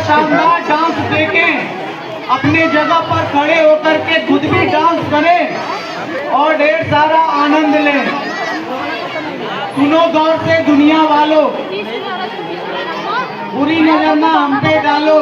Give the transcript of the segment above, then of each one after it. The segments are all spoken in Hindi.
शानदार डांस देखें, अपनी जगह पर खड़े होकर के खुद भी डांस करें और ढेर सारा आनंद लें। सुनो गौर से दुनिया वालों, बुरी नजर ना हम पे डालो।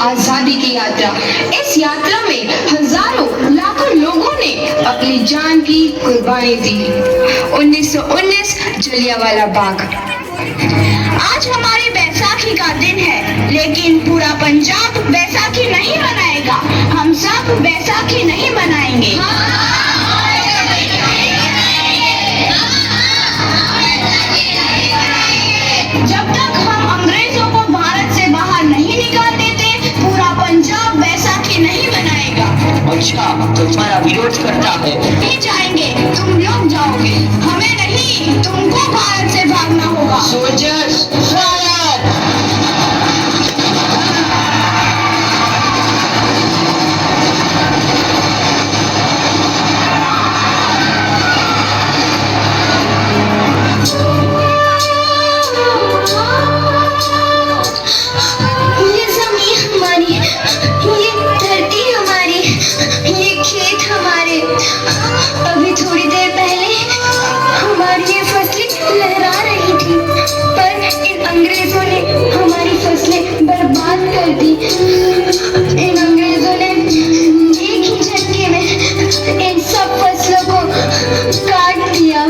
आजादी की यात्रा। इस यात्रा में हजारों लाखों लोगों ने अपनी जान की कुर्बानी दी। 1919 जलियांवाला बाग। आज हमारी बैसाखी का दिन है, लेकिन पूरा पंजाब बैसाखी नहीं मनाएगा। हम सब बैसाखी नहीं मनाएंगे। जब तक हम अंग्रेजों को भारत से बाहर नहीं निकाल देते, पूरा पंजाब बैसाखी नहीं मनाएगा। अच्छा, तुम्हारा विरोध करता है। नहीं जाएंगे, तुम लोग जाओगे, हमें नहीं, तुमको भारत से भागना होगा। सोल्जर्स, स्वागत। ये जमीन हमारी, ये धरती हमारी, ये खेत हमारे। अभी थोड़ी देर पहले हमारी ये फसलें लहरा रही थी, पर इन अंग्रेजों ने हमारी फसलें बर्बाद कर दी। इन अंग्रेजों ने एक ही झटके में इन सब फसलों को काट दिया।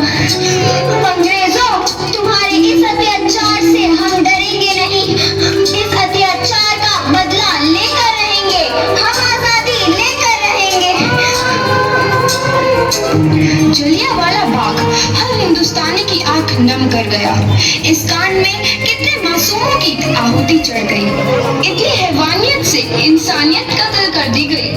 अंग्रेजों, तुम्हारे इस अत्याचार से हम डरेंगे नहीं। इस अत्याचार का बदला लेकर रहेंगे। हम आजादी लेकर रहेंगे। जलियांवाला बाग हर हिंदुस्तानी की आंख नम कर गया। इस कांड में कितने मासूमों की आहुति चढ़ गई। इतनी हैवानियत से इंसानियत कत्ल कर दी गई।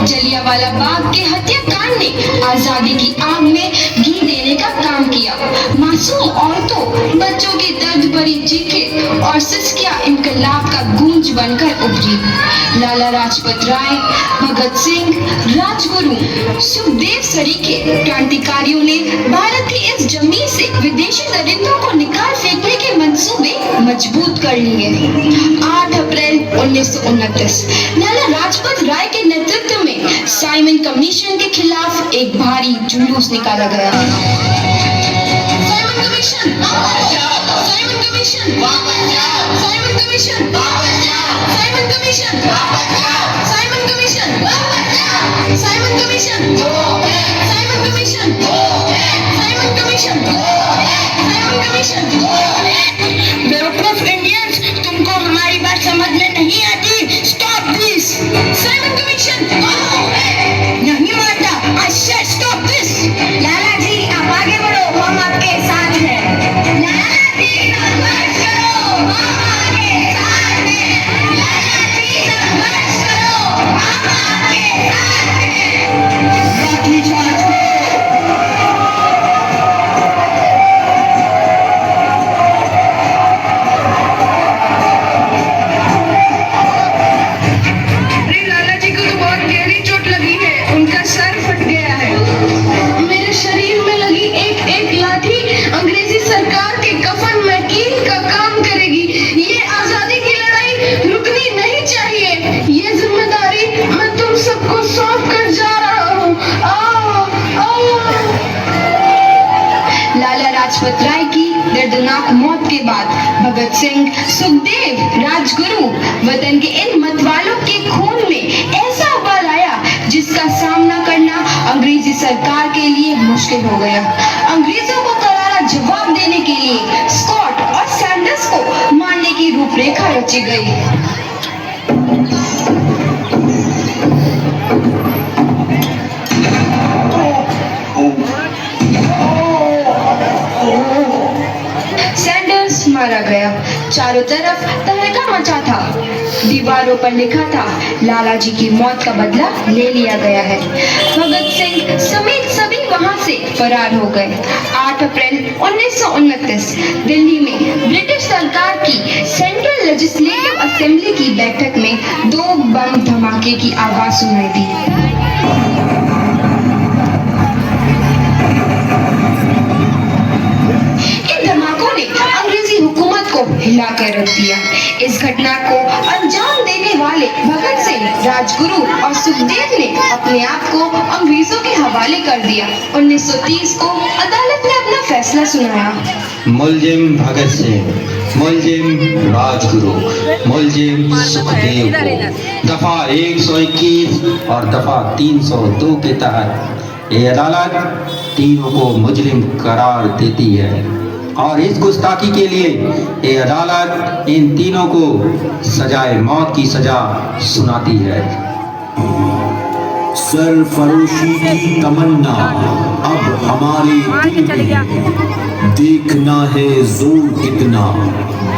जलियांवाला बाग के हत्याकांड ने आजादी की आग में घी देने का काम किया। मासूम औरतों, बच्चों की दर्द भरी चीखें और सिसकियां इनकलाब का गूंज बनकर उभरी। लाला लाजपत राय, भगत सिंह, राजगुरु, सुखदेव सरीखे क्रांतिकारियों ने भारत की इस जमीन से विदेशी दरिंदों को निकाल फेंकने के मंसूबे मजबूत कर लिए। 8 अप्रैल 1929 लाला लाजपत राय के नेतृत्व में साइमन कमीशन के खिलाफ एक भारी जुलूस निकाला गया। Simon commission, Simon commission, Simon commission, Simon commission, Simon commission, Simon commission, Simon commission, Simon commission, Simon commission. बेवकूफ इंडियंस, तुमको हमारी बात समझ में नहीं आती। Stop this. साइमन कमीशन नहीं मानता। I said stop this. Lala ji, आप आगे बढ़ो, हम आपके साथ हैं। लाला जी, संघर्ष करो, हम आपके साथ हैं। लाला जी, संघर्ष करो, हम आपके साथ हैं। लाठीचार्ज करो। अरे लाला जी को तो बहुत गहरी चोट लगी है। उनका सर फट गया है। मेरे शरीर में लगी एक एक लाठी अंग्रेजी सरकार के कफन में कील का काम करेगी। ये आजादी की लड़ाई रुकनी नहीं चाहिए। ये जिम्मेदारी मैं तुम सबको सौंप कर जा रहा हूँ। आओ, आओ। लाला लाजपत राय की दर्दनाक मौत के बाद भगत सिंह, सुखदेव, राजगुरु वतन के इन मतवालों के खून में ऐसा उबाल आया जिसका सामना करना अंग्रेजी सरकार के लिए मुश्किल हो गया। अंग्रेजों को करारा जवाब देने के लिए स्कॉट और सैंडर्स को मारने की रूपरेखा रची गई। सैंडर्स मारा गया। चारों तरफ तहलका मचा था। दीवारों पर लिखा था, लाला जी की मौत का बदला ले लिया गया है। भगत सिंह समेत सभी वहां से फरार हो गए। 8 अप्रैल 1929 दिल्ली में ब्रिटिश सरकार की सेंट्रल लेजिस्लेटिव असेंबली की बैठक में 2 बम धमाके की आवाज सुनाई दी। हिला कर रख दिया। इस घटना को अंजाम देने वाले भगत सिंह, राजगुरु और सुखदेव ने अपने आप को अंग्रेजों के हवाले कर दिया। 1930 को अदालत ने अपना फैसला सुनाया। मुलजिम भगत सिंह मुलजिम राजगुरु, मुलजिम सुखदेव को दफा 121 और दफा 302 के तहत ये अदालत तीनों को मुजरिम करार देती है और इस गुस्ताखी के लिए ये अदालत इन तीनों को सजाए मौत की सजा सुनाती है। सरफरोशी की तमन्ना अब हमारे दिल में, देखना है जोर कितना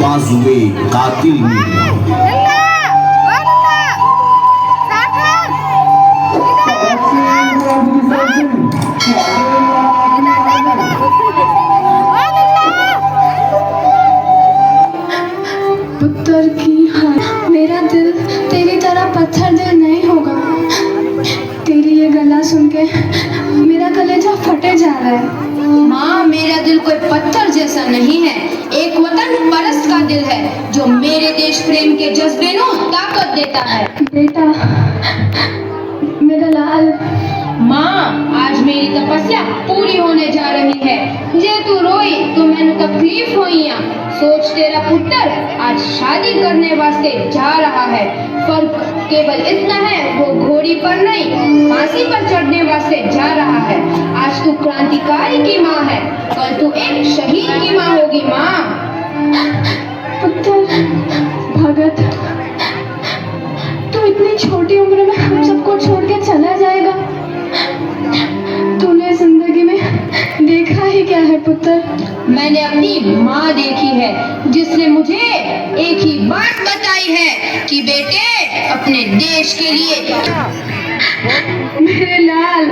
बाजुए कातिल में। पुत्र की हाँ, मेरा दिल तेरी तरह पत्थर दिल नहीं होगा। तेरी ये गला सुन के मेरा कलेजा फटे जा रहा है। माँ, मेरा दिल कोई पत्थर जैसा नहीं है, एक वतन परस्त का दिल है जो मेरे देश प्रेम के जज्बे को ताकत देता है। बेटा, मेरा लाल। माँ, आज मेरी तपस्या पूरी होने जा रही है। जे तू रोई तो मैंने तकलीफ होइया। सोच, तेरा पुत्र आज शादी करने वास्ते जा रहा है। फर्क केवल इतना है, वो घोड़ी पर नहीं फांसी पर चढ़ने वास्ते जा रहा है। आज तू क्रांतिकारी की माँ है, कल तू एक शहीद की माँ होगी। माँ, पुत्र भगत, तू इतनी छोटी उम्र में हम सबको छोड़ के चला जाएगा। तूने जिंदगी में देखा ही क्या है पुत्र? मैंने अपनी माँ देखी है जिसने मुझे एक ही बात बताई है कि बेटे अपने देश के लिए। मेरे लाल,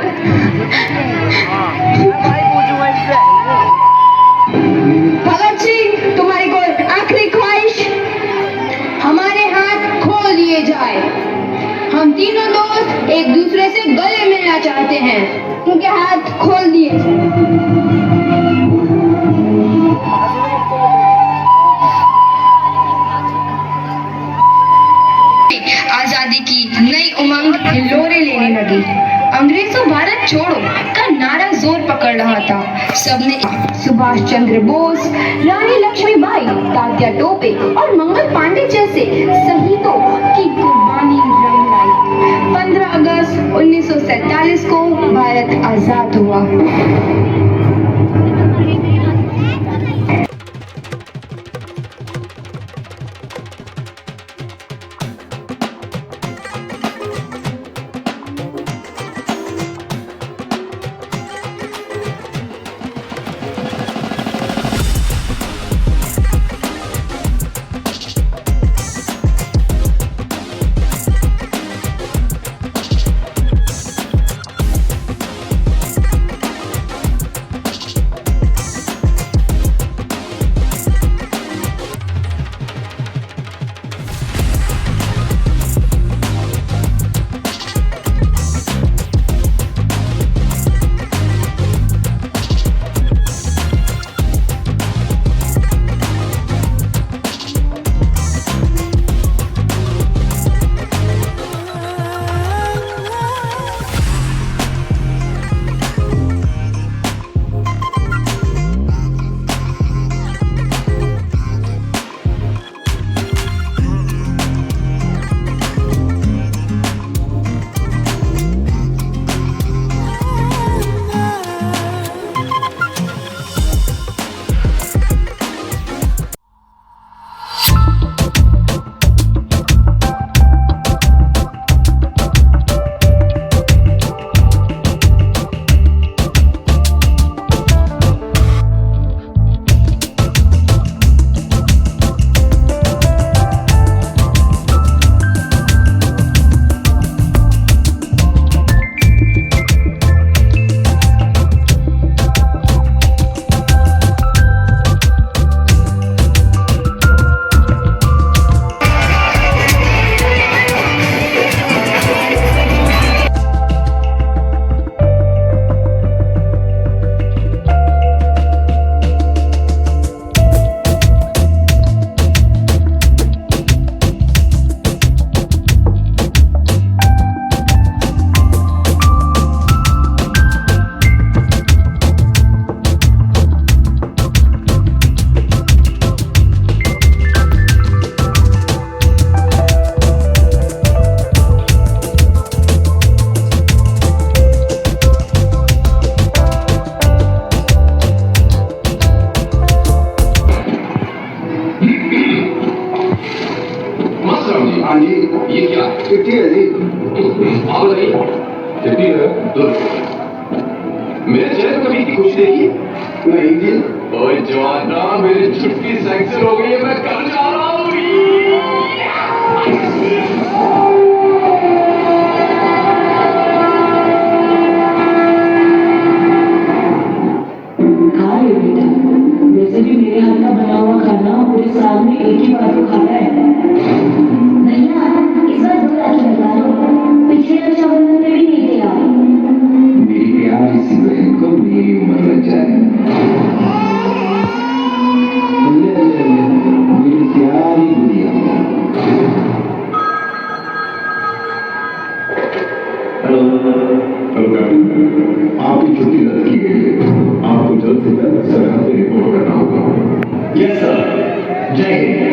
भगत सिंह, तुम्हारी कोई आखिरी ख्वाहिश? हमारे हाथ खोल दिए जाए। हम तीनों दोस्त एक दूसरे से गले मिलना चाहते हैं। उनके हाथ खोल दिए जाए। आजादी की नई उमंग हिलोरे लेने लगी। अंग्रेजों भारत छोड़ो का नारा जोर पकड़ रहा था। सबने सुभाष चंद्र बोस, रानी लक्ष्मीबाई, तात्या टोपे और मंगल पांडे जैसे शहीदों की कुर्बानी रंग लाई। 15 अगस्त 1947 को भारत आजाद हुआ। चिट्ठी है जी। हाँ बताइए। चिट्ठी है तो मेरे चेहरे पर कभी खुश देखी नहीं जी। ओए जवाना, मेरी छुट्टी सैंक्शन हो गई है, मैं घर जा रहा हूँ। खा ले बेटा, वैसे भी मेरे हाथ का बना हुआ खाना पूरे साल में एक ही बार तो खाता है। भैया इस बार 2 राखी लगा लो, पिछले रक्षाबंधन में भी नहीं दिया। मेरी प्यारी सी बहन को मेरी उम्र लग जाए। मेरी प्यारी गुड़िया। हेलो कैप्टन, आपकी छुट्टी रद्द की गई है। आपको जल्द से जल्द सरकार पे रिपोर्ट करना होगा। यस सर, जय हिंद।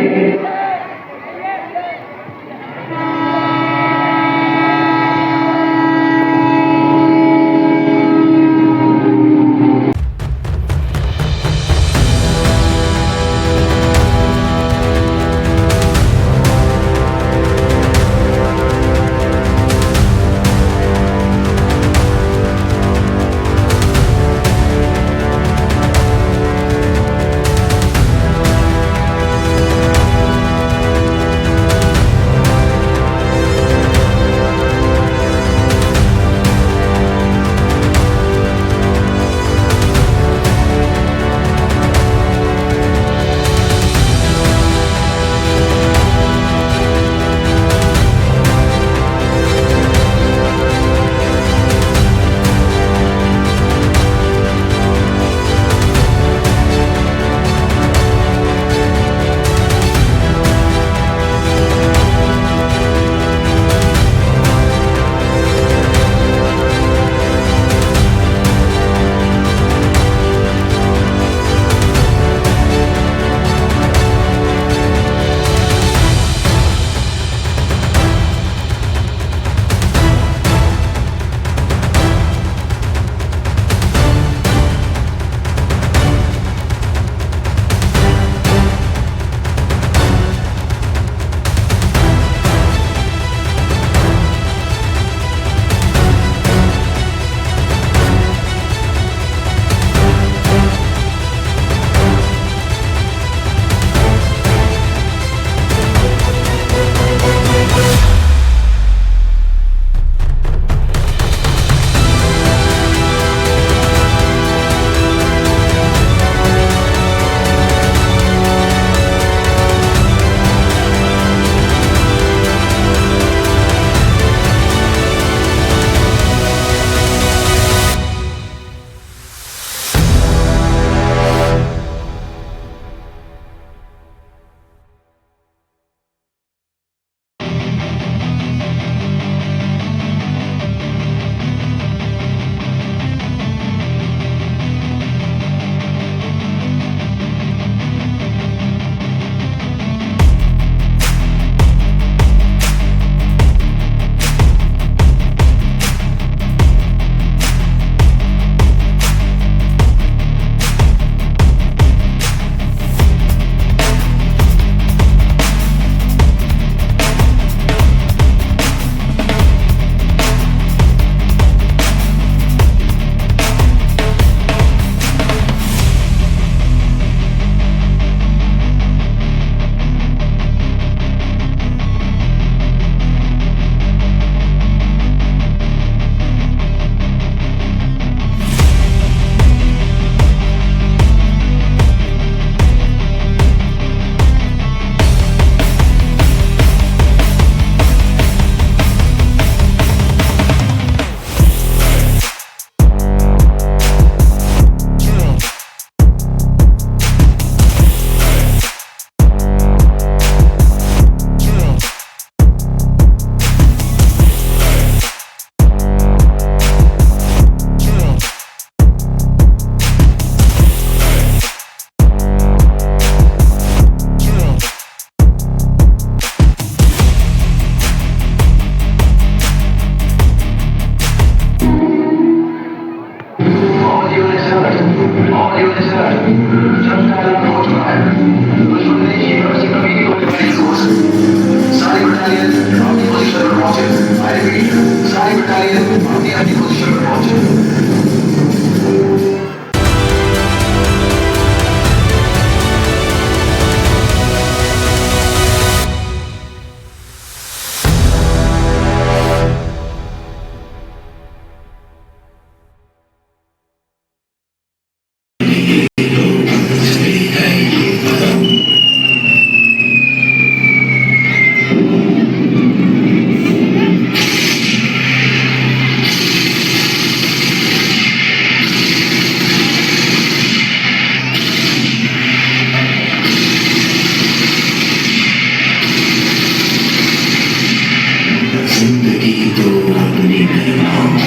तो अपने घर आओ।